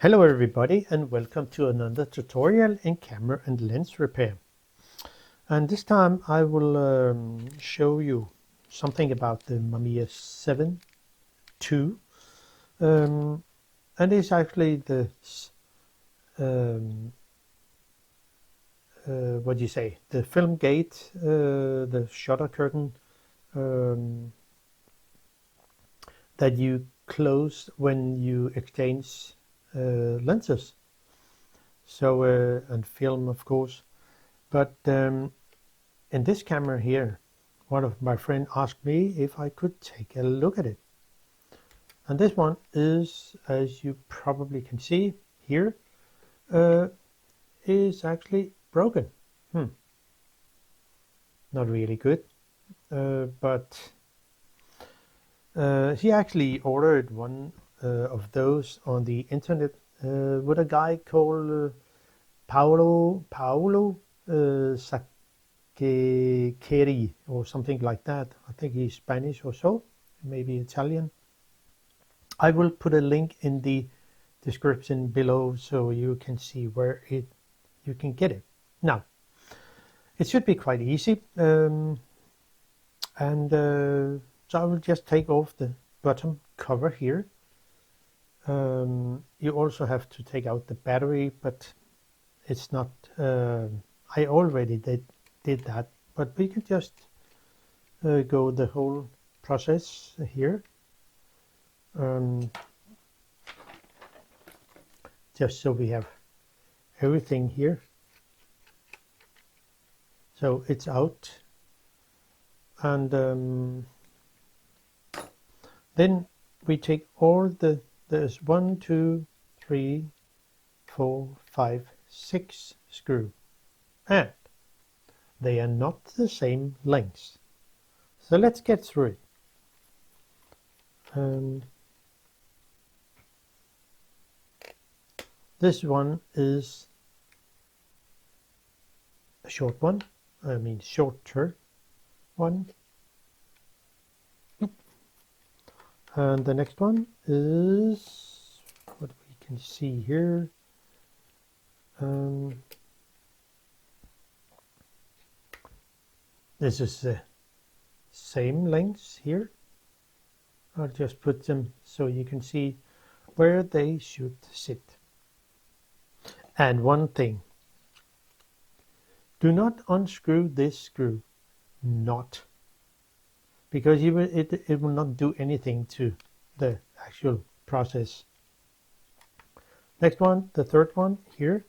Hello everybody and welcome to another tutorial in camera and lens repair. And this time I will show you something about the Mamiya 7.2 and it's actually the the film gate, the shutter curtain that you close when you exchange lenses, so and film of course. But in this camera here, one of my friends asked me if I could take a look at it, and this one is, as you probably can see here, is actually broken. Not really good, but he actually ordered one of those on the internet with a guy called Paolo Saccheri or something like that. I think he's Spanish or so, maybe Italian. I will put a link in the description below so you can see where you can get it. Now, it should be quite easy, so I will just take off the bottom cover here. You also have to take out the battery, but it's not, I already did that, but we can just go the whole process here, just so we have everything here. So it's out, and then we take all there's 1, 2, 3, 4, 5, 6 screws, and they are not the same length. So let's get through it. This one is a short one, shorter one. And the next one is what we can see here. This is the same length here. I'll just put them so you can see where they should sit. And one thing, do not unscrew this screw, because it will not do anything to the actual process. Next one, the third one here.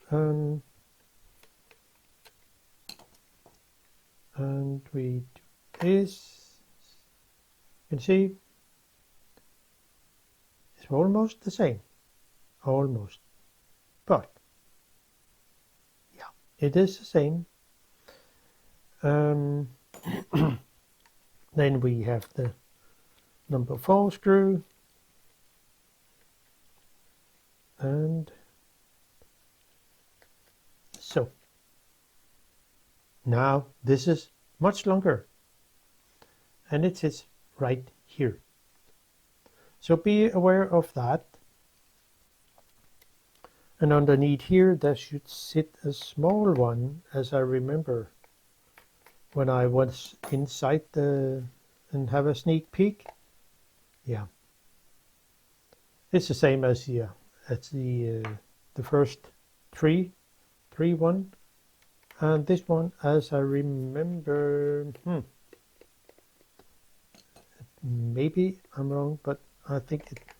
And we do this. You can see it's almost the same. Almost. But yeah, it is the same. Then we have the number 4 screw, and so now this is much longer, and it is right here. So be aware of that. And underneath here there should sit a small one, as I remember when I was inside and have a sneak peek. Yeah, it's the same as the first three one, and this one, as I remember, maybe I'm wrong, but I think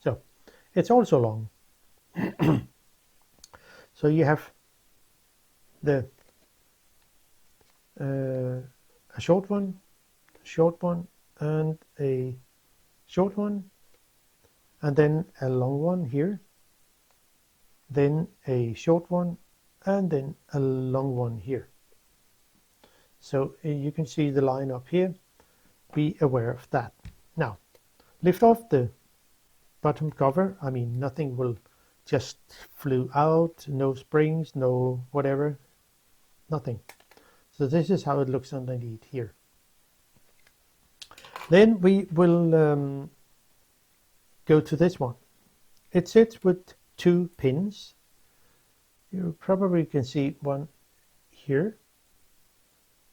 so it's also long. So you have the a short one, and a short one, and then a long one here, then a short one, and then a long one here. So you can see the line up here. Be aware of that. Now, lift off the bottom cover. Nothing will just flew out, no springs, no whatever, nothing. So this is how it looks underneath here. Then we will go to this one. It sits with 2 pins. You probably can see one here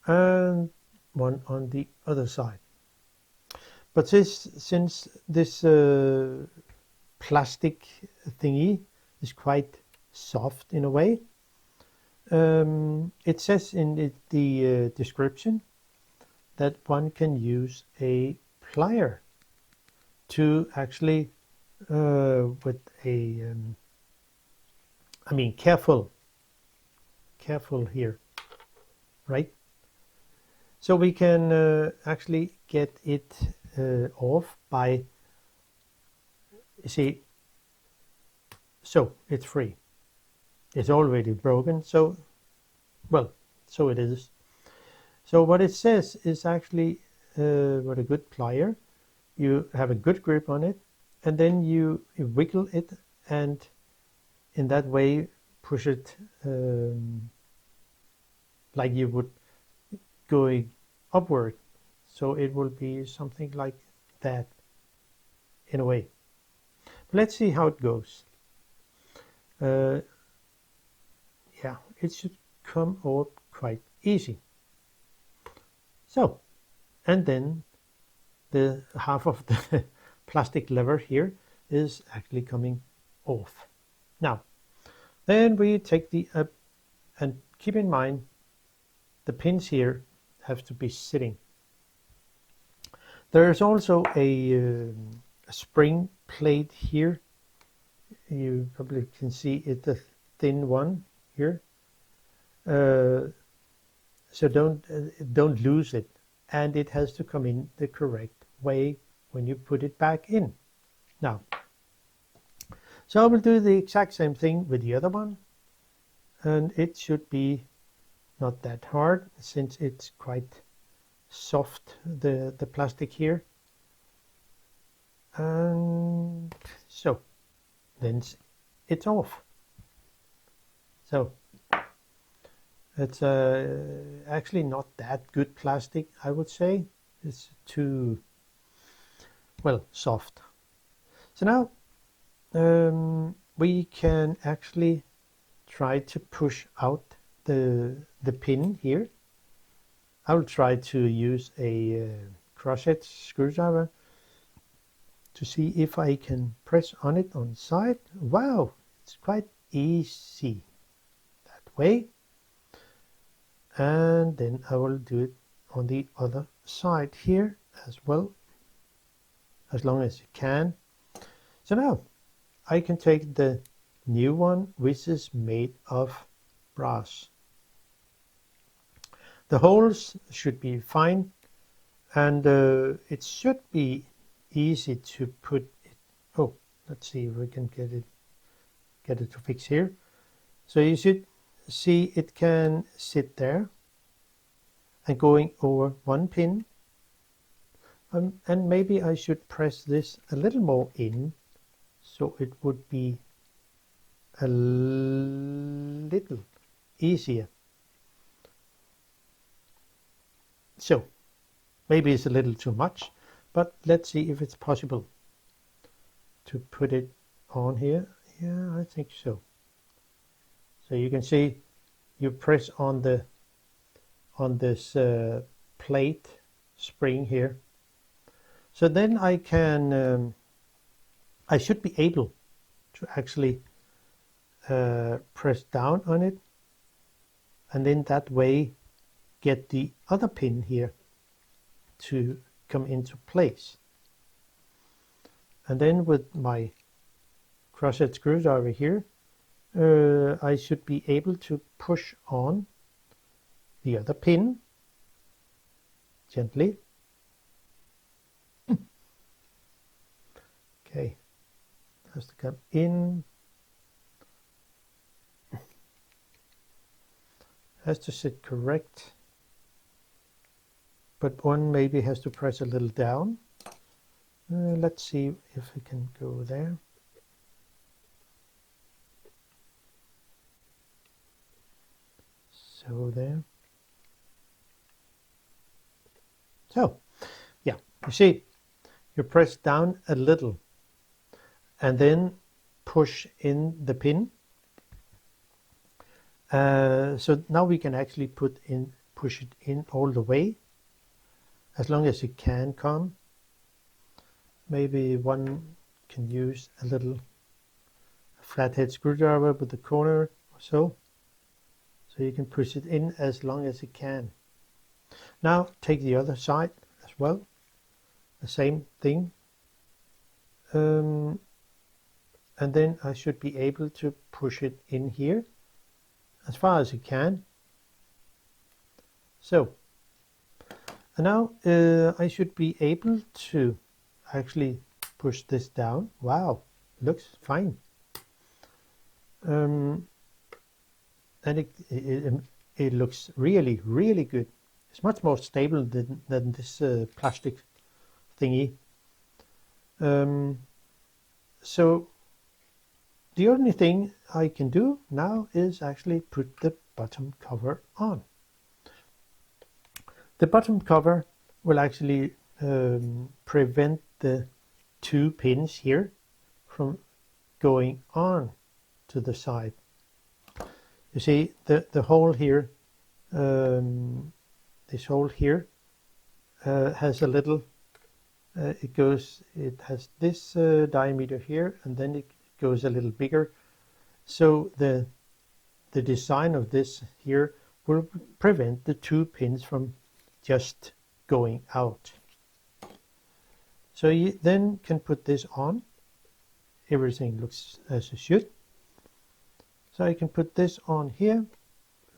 and one on the other side. But since this plastic thingy is quite soft in a way, it says in the description that one can use a plier to actually with a I mean careful here, right? So we can actually get it off by, you see, so it's free. It's already broken, so, well, so it is. So what it says is actually with a good plier, you have a good grip on it, and then you wiggle it, and in that way push it like you would going upward. So it will be something like that in a way. But let's see how it goes. Yeah, it should come out quite easy. So, and then the half of the plastic lever here is actually coming off. Now, then we take the and keep in mind the pins here have to be sitting. There is also a spring plate here. You probably can see it, the thin one here. So don't lose it, and it has to come in the correct way when you put it back in. Now, so I will do the exact same thing with the other one, and it should be not that hard since it's quite soft, the plastic here. And so then it's off. So it's actually not that good plastic, I would say. It's too, well, soft. So now we can actually try to push out the pin here. I will try to use a crochet screwdriver to see if I can press on it on the side. Wow, it's quite easy that way. And then I will do it on the other side here as well, as long as you can. So now I can take the new one, which is made of brass. The holes should be fine, and it should be easy to put it. Oh, let's see if we can get it to fix here. So you should see it can sit there and going over one pin, and maybe I should press this a little more in so it would be a little easier. So maybe it's a little too much, but let's see if it's possible to put it on here. Yeah, I think so. So you can see you press on this plate spring here. So then I can I should be able to actually press down on it, and then that way get the other pin here to come into place. And then with my crochet screwdriver here, I should be able to push on the other pin gently. Okay, has to come in, has to sit correct, but one maybe has to press a little down. Let's see if we can go there. So there. So, yeah, you see, you press down a little and then push in the pin. So now we can actually push it in all the way, as long as it can come. Maybe one can use a little flathead screwdriver with the corner or so. So you can push it in as long as it can. Now take the other side as well. The same thing. And then I should be able to push it in here as far as it can. So, and now I should be able to actually push this down. Wow, looks fine. And it looks really, really good. It's much more stable than this plastic thingy. So the only thing I can do now is actually put the bottom cover on. The bottom cover will actually prevent the 2 pins here from going on to the side. You see the hole here, this hole here has a little, it has this diameter here, and then it goes a little bigger. So the design of this here will prevent the 2 pins from just going out. So you then can put this on. Everything looks as it should. So I can put this on here,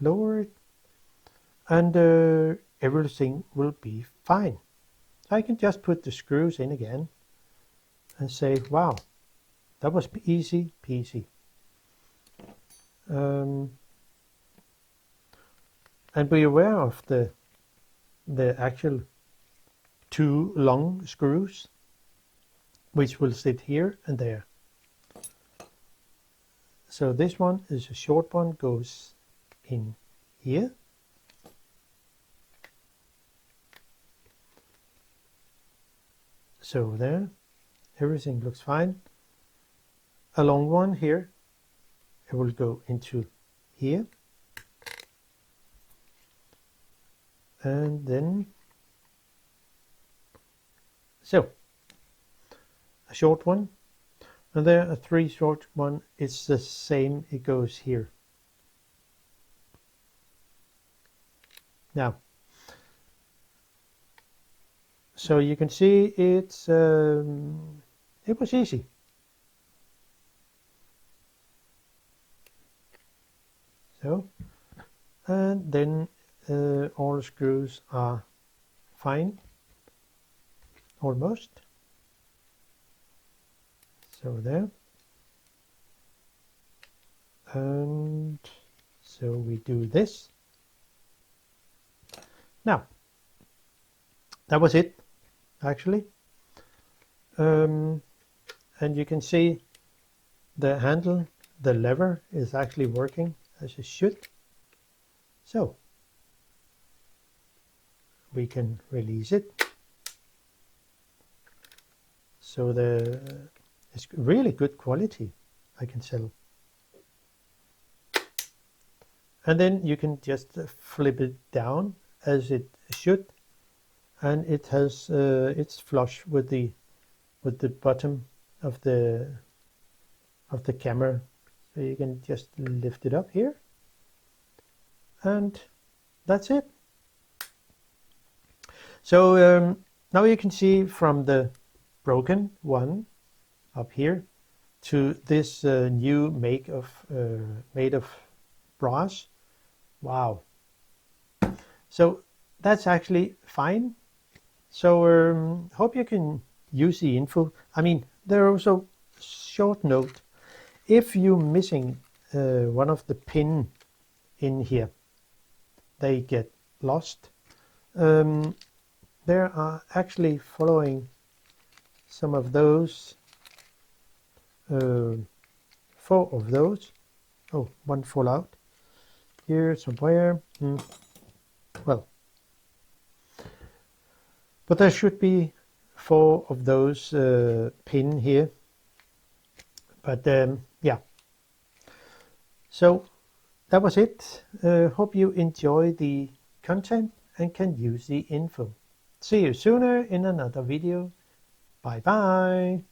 lower it, and everything will be fine. I can just put the screws in again and say, wow, that was easy peasy. And be aware of the actual 2 long screws, which will sit here and there. So this one is a short one, goes in here. So there, everything looks fine. A long one here, it will go into here. And then, so, a short one. And there are 3 short one, it's the same, it goes here. Now, so you can see it's, it was easy. So, and then all screws are fine, almost. So there. And so we do this. Now, that was it, actually. And you can see the handle, the lever is actually working as it should. So we can release it. So it's really good quality, I can tell. And then you can just flip it down as it should, and it has it's flush with the bottom of the camera. So you can just lift it up here, and that's it. So now you can see from the broken one up here to this new make of made of brass. Wow. So that's actually fine. So hope you can use the info. I mean, there are also short note. If you're missing one of the pin in here, they get lost. There are actually following some of those, 4 of those. Oh, one fall out here somewhere. Well, but there should be 4 of those pin here, But yeah, so that was it. Hope you enjoy the content and can use the info. See you sooner in another video. Bye bye.